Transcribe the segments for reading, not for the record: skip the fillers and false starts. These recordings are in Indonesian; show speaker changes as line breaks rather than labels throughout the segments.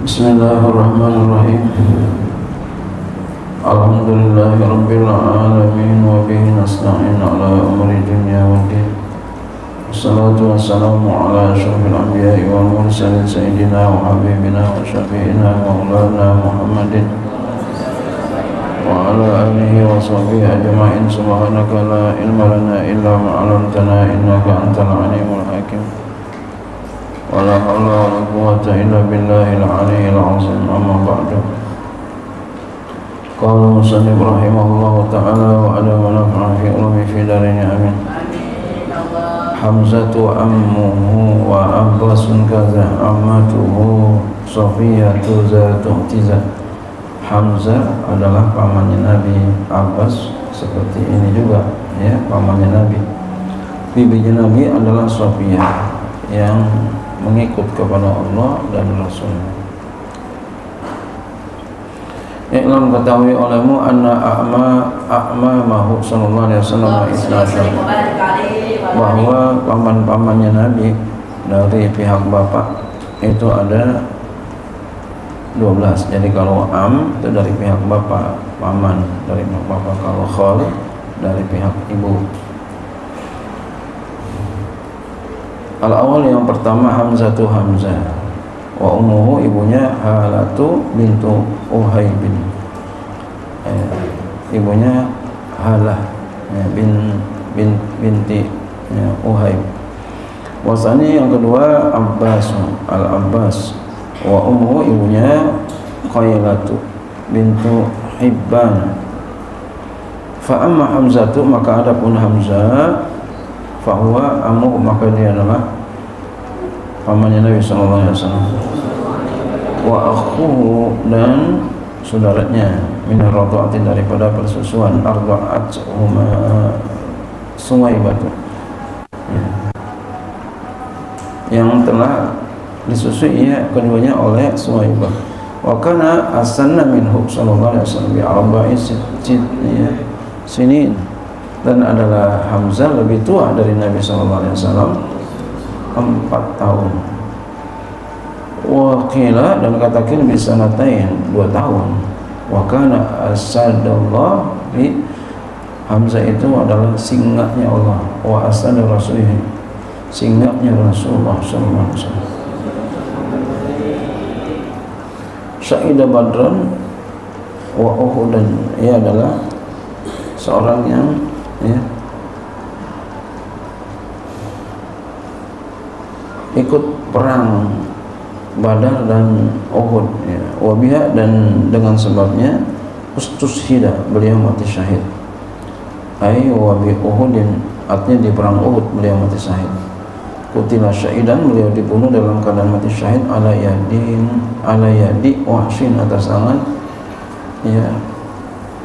Bismillahirrahmanirrahim. Alhamdulillahirabbil alamin wa bihi nasta'in ala umuri dunya waddin. Wassalatu wassalamu ala asyrafil anbiya'i wal mursalin sayyidina wa habibina wa syafi'ina wa maulana Muhammadin wa ala alihi wa sahbihi ajma'in. Subhanaka la ilma lana illa ma 'allamtana innaka antal alimul hakim. Wala haula wala quwwata illa billahil aliyyil azim. Amma ba'du. Qala musannif rahimahullahu ta'ala wa ala wa naf'a fi ulumi fi darin amin. Hamzatu ammuhu wa abbasun kaza ammatuhu Safiyatu zatu tiza. Hamzah adalah pamannya Nabi, Abbas seperti ini juga ya, pamannya Nabi. Bibinya Nabi adalah Safiyah yang mengikut kepada Allah dan Rasulnya. Iklam ketahui olehmu anna a'mamahu sallallahu alaihi wasallam isnashar, bahwa paman-pamannya Nabi dari pihak bapak itu ada 12. Jadi kalau am itu dari pihak bapak, paman dari pihak bapak. Kalau khal dari pihak ibu. Al-awal yang pertama Hamzatu Hamzah wa ummuhu, ibunya Halatu bintu Uhaybin, ibunya Halah binti Uhayb. Wasani yang kedua Abbas, Al-Abbas wa ummuhu, ibunya Qailatu bintu Hibban. Fa amma Hamzatu, maka adapun Hamzah, fahuwa amu, maka dia adalah pamannya Nabi sallallahu alaihi wasallam. Wa akhuhu, dan saudaranya, min radha'atin, daripada persusuan, arda'at huma Suwaibatu, yang telah disusui ya keduanya oleh Suwaibah. Wa kana asanna minhu sallallahu alaihi wasallam bi arba'i sinin, dan adalah Hamzah lebih tua dari Nabi sallallahu alaihi wasallam 4 tahun. Wa qila, dan katakan bisa natain 2 tahun. Wa kana asadallah, Hamzah itu adalah singgahnya Allah. Wa asad rasulih, singgahnya Rasulullah sallallahu alaihi wasallam. Syahida Badran wa Uhudan, ia adalah seorang yang ya, ikut perang Badar dan Uhud ya. Wabiha, dan dengan sebabnya ustushida, beliau mati syahid. Ai wabi Uhudin, artinya di perang Uhud beliau mati syahid. Kutila syahidan, beliau dibunuh dalam keadaan mati syahid ala yadi Wahsyin, atas tangan ya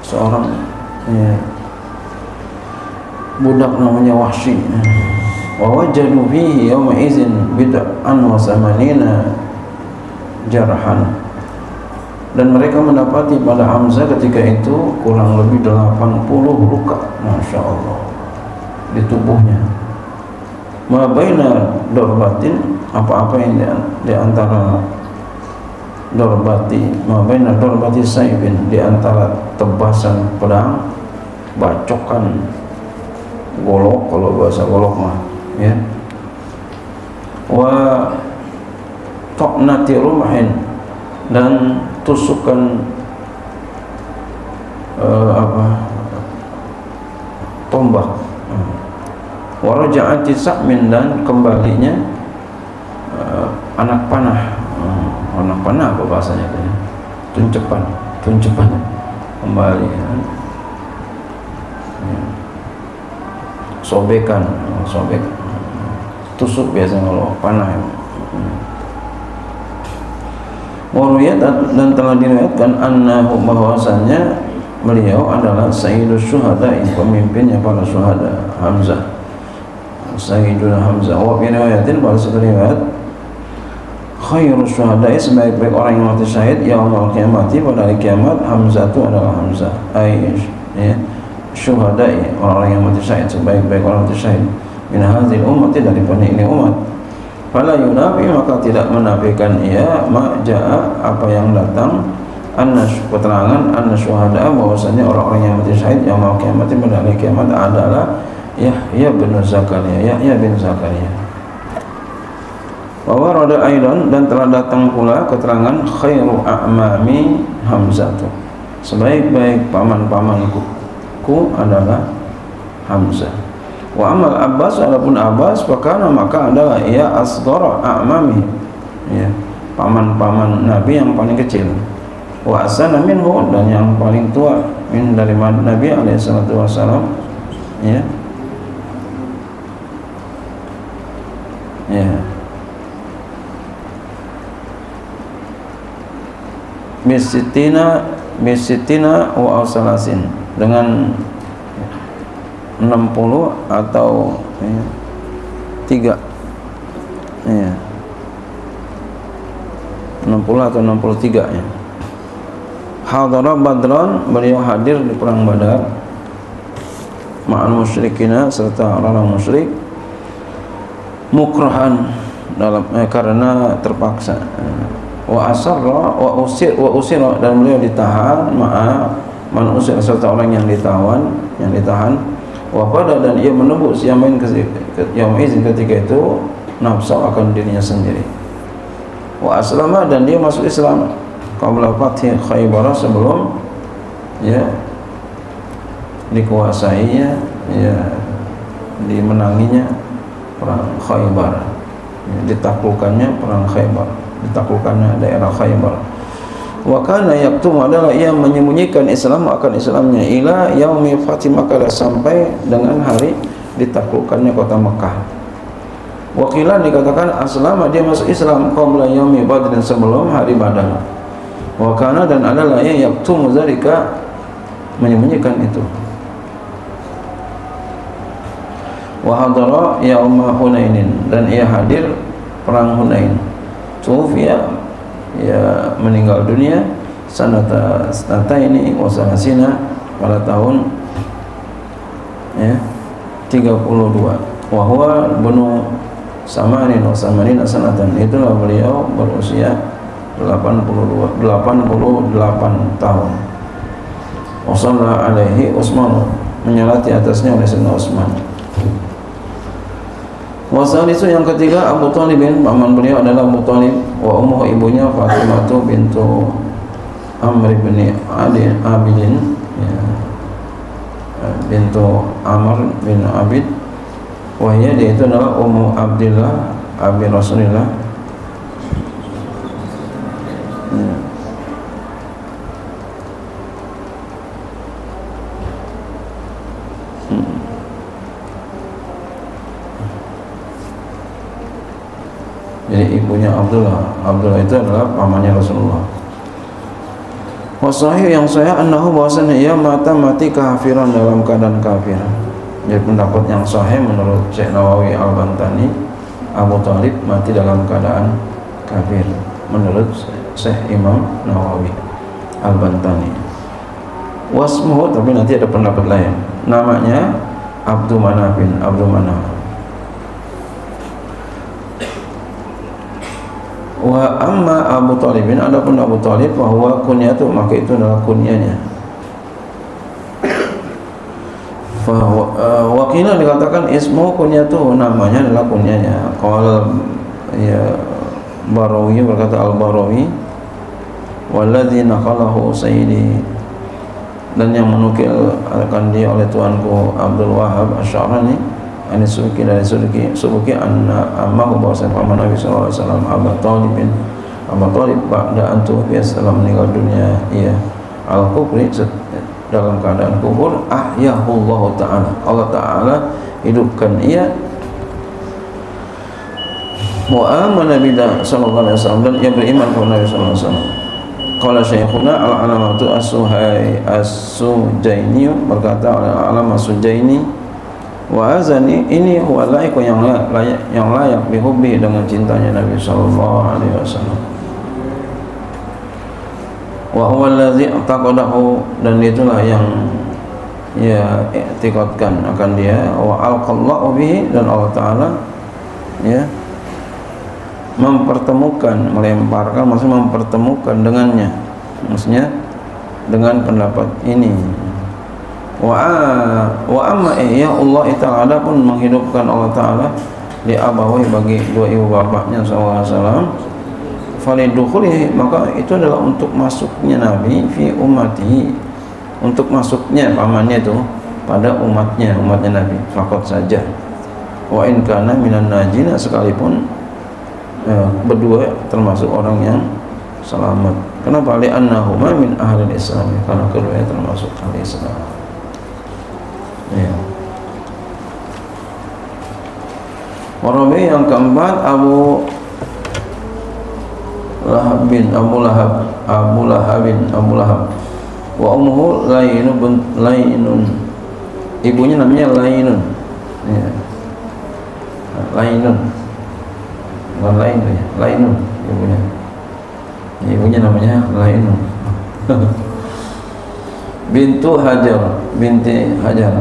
seorang ya budak namanya Wahsy. Wa wajadu fihi yawma izin bid'an wa samanina jarhan, dan mereka mendapati pada Hamzah ketika itu kurang lebih 80 luka, Masya Allah, di tubuhnya. Ma baina dorbatin, apa-apa yang di antara dorbati, ma baina dorbati saibin, di antara tebasan pedang, bacokan golok, kalau bahasa golok mah ya. Wa taqnati rumhin, dan tusukan tombak. Wa raja'ati sa'min, dan kembalinya anak panah. Anak panah apa bahasanya tadi? Tuncepan kembali ya. Sobek, tusuk biasanya kalau panah ya. Waruyat, dan telah diriwayatkan annahu, bahwasanya beliau adalah sayyidus syuhada, pemimpinnya para syuhada, Hamzah, Sayyiduna Hamzah. Wa fi riwayatin, pada satu riwayat, khairus syuhada, sebaik-baik orang yang mati syahid yaumul qiyamati, pada hari kiamat, Hamzah itu adalah Hamzah. Ya, syuhada'i, orang-orang yang mati syahid, sebaik-baik orang mati syahid, min hadhil ummati, daripada ini umat. fala yunafi, maka tidak menafikan ia ma jaa, apa yang datang, keterangan anna syuhada, bahwasanya orang-orang yang mati syahid yaumul kiamat, pada hari kiamat adalah Yahya bin Zakaria. Wa warada aidan, dan telah datang pula keterangan khairu a'mami Hamzah, sebaik-baik paman-pamanku adalah Hamzah. Wa amal Abbas, adapun Abbas, fakana, maka adalah ia asghara a'mami, ya, paman-paman Nabi yang paling kecil. Wa asana minhu, dan yang paling tua dari Nabi alaihi salatu wasalam, ya. Ya. Bisitina wa salasin, dengan 60 atau 3, ya, 60 atau 63, ya. Hadara Badran, beliau hadir di perang Badar, ma'al musyrikina, serta orang-orang musyrik, mukrahan, karena terpaksa, wa asarra wa usira, dan beliau ditahan, ma'a man usir, serta orang yang ditahan, wa pada, dan ia menembuk siamain ketika itu nafsu akan dirinya sendiri, wa aslama, dan dia masuk Islam qabla fathi Khaybar, sebelum, ya, dikuasainya, ya, dimenanginya perang Khaybar, ya, ditaklukkannya perang Khaybar, ditaklukkannya daerah Khaybar. Wa kana yaktum, adalah ia menyembunyikan Islam akan Islamnya, ila yaumi fathi Makkah, sampai dengan hari ditaklukkannya kota Mekah. Wakilan, dikatakan aslama, dia masuk Islam qabla yaumi Badr, sebelum hari Badar. Wa kana, dan adalah ia yaktum zalika, menyembunyikan itu. Wa hadara yauma Hunainin, dan ia hadir perang Hunain. Tufiya, ya, meninggal dunia sanata ini wasalasina, pada tahun, ya, 32. Wa huwa bunu samanin wa samanina sanatan, itulah beliau berusia 88 tahun. Wa shalla alaihi Utsman, menyalati atasnya oleh Sayyidina Utsman. Wasalisu, yang ketiga, Abu Thalibin, paman beliau adalah Abu Thalib, wa ummuhu, ibunya Fatimah bintu Amr bin Abidin, ya, bintu Amr bin Abid, wahia, dia itu adalah Ummu Abdillah abi Rasulillah, ya. Jadi ibunya Abdullah itu adalah pamannya Rasulullah. Wasahih, yang sahih, annahu, bahwasanya ia mati kafiran, dalam keadaan kafir. Jadi pendapat yang sahih menurut Syekh Nawawi Al-Bantani, Abu Thalib mati dalam keadaan kafir, menurut Syekh Imam Nawawi Al-Bantani. Wasmuhu, tapi nanti ada pendapat lain, namanya Abdul Manaf. Wa amma Abu Thalibin, adapun Abu Thalib, bahwa kunyatu, maka itu adalah kunyanya. Wakila, dikatakan ismu kunyatu, namanya adalah kunyanya. Qala, ya, Barawi, berkata Al-Barawi, walladzi naqalahu sayyidi, dan yang menukil akan dia oleh tuanku Abdul Wahab Asy-Sya'rani, ani Subki, dari Subki anna ammahu, bahwasanya paman Nabi sallallahu alaihi wasallam Abu Thalib ba'da antu, setelah meninggal dunia ia al-kufri, dalam keadaan kufur, ahyahullahu ta'ala, Allah ta'ala hidupkan ia, wa amana bihi sallallahu alaihi wasallam, dan ia beriman kepada Nabi sallallahu alaihi wasallam. Qala Syekhuna al-alamatu as-Sujaini, berkata al-alam as-Sujaini, wa azani, ini huwa laiku, yang layak bihubbi, dengan cintanya Nabi sallallahu alaihi wasallam. Wa huwa allazi taqadahu, dan itulah yang, ya, i'tiqadkan akan dia, wa alqallahu bihi, dan Allah taala, ya, mempertemukan, melemparkan maksudnya mempertemukan dengannya, maksudnya dengan pendapat ini. Wa amma ya Allah Ta'ala pun menghidupkan Allah Ta'ala di abawahi bagi dua ibu bapaknya sallallahu alaihi wasallam, falidukhuli, maka itu adalah untuk masuknya Nabi fi ummatihi, untuk masuknya pamannya itu pada umatnya Nabi, fakot saja. Wa in kana minan najina, sekalipun berdua termasuk orang yang selamat. Kenapa? Li'annahuma min ahlil Islam, karena keduanya termasuk ahli Islam. Ya. Warabi yang keempat Abu Lahab. Wa ummuhu Lainun. Ibunya namanya Lainun. Ya. Lainun. Bukan lain ya, Lainun ibunya. Ibunya namanya Lainun. Bintu Hajar, binti Hajar.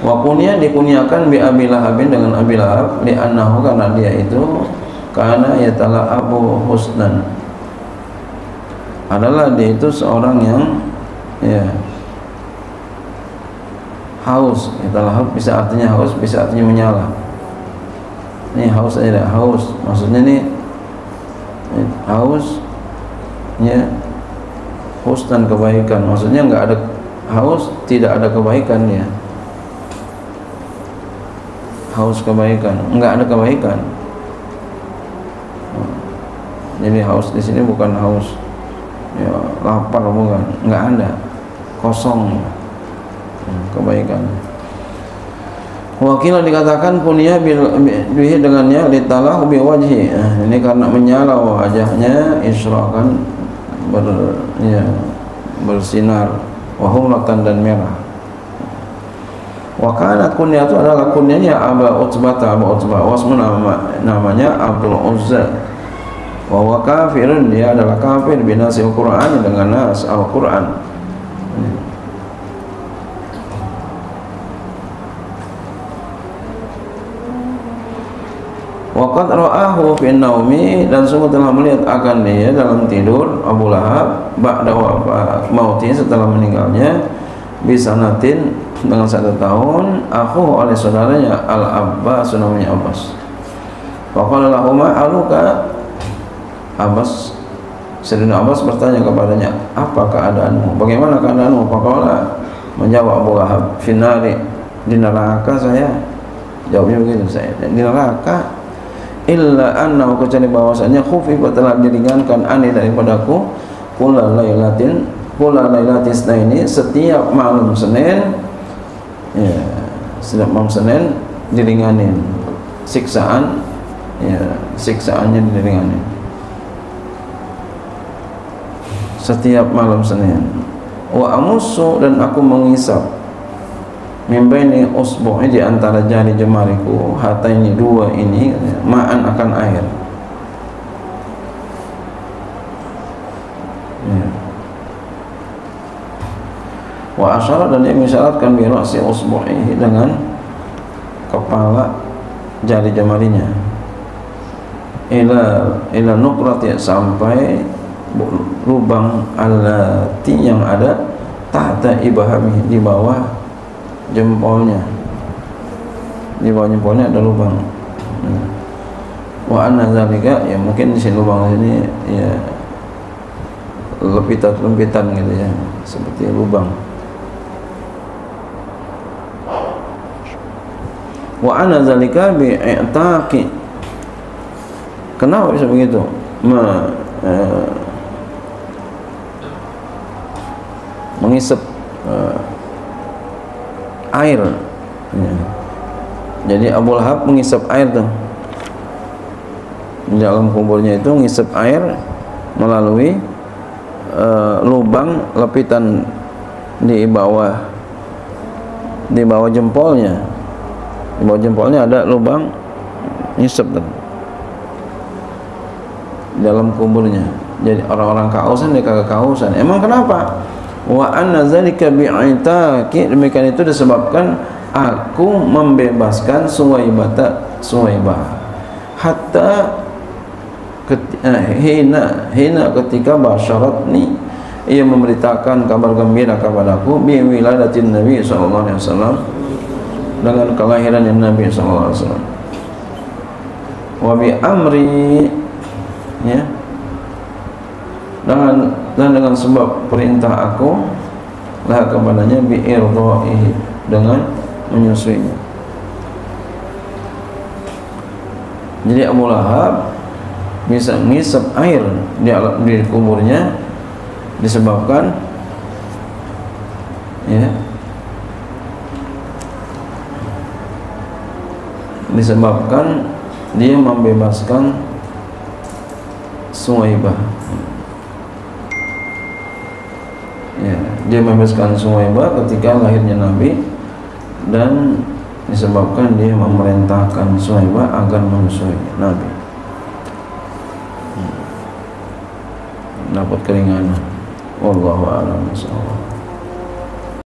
Wa kunya dikunyakan bi Abi Lahabin, dengan Abi Lahab, li annahu, karena dia itu karena yatala'abu husnan, adalah dia itu seorang yang ya haus. Yatala'ab bisa artinya haus, bisa artinya menyala. Ini haus aja, haus maksudnya nih haus ya, husnan kebaikan, maksudnya enggak ada haus, tidak ada kebaikan ya. Haus kebaikan, enggak ada kebaikan. Jadi haus di sini bukan haus ya lapar, bukan, enggak ada, kosong kebaikan. Wakil dikatakan kunyah bihi dengannya litalah bi wajhi, ini karena menyala wajahnya, israkan bersinar, wahumlatan dan merah. Wakanat kunyah itu adalah kunyahnya Abu Utbah, wasmu namanya Abdul Uzza. Wa kafirun, dia adalah kafir binasil Qur'an, dengan nas Al-Qur'an. Waqad ra'ahu fi naumi, dan sungguh telah melihat akan dia dalam tidur Abu Lahab ba'da mauti, setelah meninggalnya, bisanatin, dengan 1 tahun, oleh saudaranya Al-Abbas, namanya Abbas. Faqala lahuma aluka, Abbas, Sayyidina Abbas bertanya kepadanya, apa keadaanmu, bagaimana keadaanmu? Faqala, menjawab Abu Lahab, finari, di neraka saya. Jawabnya begitu, saya di neraka. Illa anna, kecuali bahwasanya khufifa, telah diringankan ani daripadaku, kula lailatis ini, setiap malam Senin ya, setiap malam Senin diringanin siksaan ya, siksaannya diringanin setiap malam Senin. Wa amusu, dan aku mengisap mimbaini usbu'i, di antara jari jemariku, hata ini dua ini, ma'an akan air ya. Wa asyara, dan dia mengisyaratkan bi ra'si usbu'i, dengan kepala jari jemarinya, ila nuqrati, sampai lubang allati, yang ada tahta ibhami, di bawah jempolnya, di bawah jempolnya ada lubang. Wa anna zalika, ya mungkin di sini lubang ini ya lempitan gitu ya, seperti lubang. Wa anna zalika bi'taqi, kenapa bisa begitu? Mengisap air ya. Jadi Abu Lahab mengisap air tuh di dalam kuburnya, itu mengisap air melalui lubang lepitan di bawah jempolnya. Di bawah jempolnya ada lubang, ngisap tuh dalam kuburnya. Jadi orang-orang kausan, dia kagak kausan. Emang kenapa? Wa anna zalika bi'itaqi, demikian itu disebabkan aku membebaskan Suwaibah, hatta hina ketika basyaratni, ia memberitakan kabar gembira kepadaku bi wiladatin Nabi sallallahu alaihi wasallam, dengan kelahiran Nabi sallallahu alaihi wasallam, wa bi amri, ya, dan dengan sebab perintah aku lah kepadanya bi irdaihi, dengan menyusuinya. Jadi Abu Lahab bisa ngisap air di kuburnya disebabkan, ya, disebabkan dia membebaskan Suwaibah. Ya, dia membebaskan Suwaibah ketika lahirnya Nabi, dan disebabkan dia memerintahkan Suwaibah agar menyusui Nabi, dapat keringanan. Wallahu a'lam bishawab.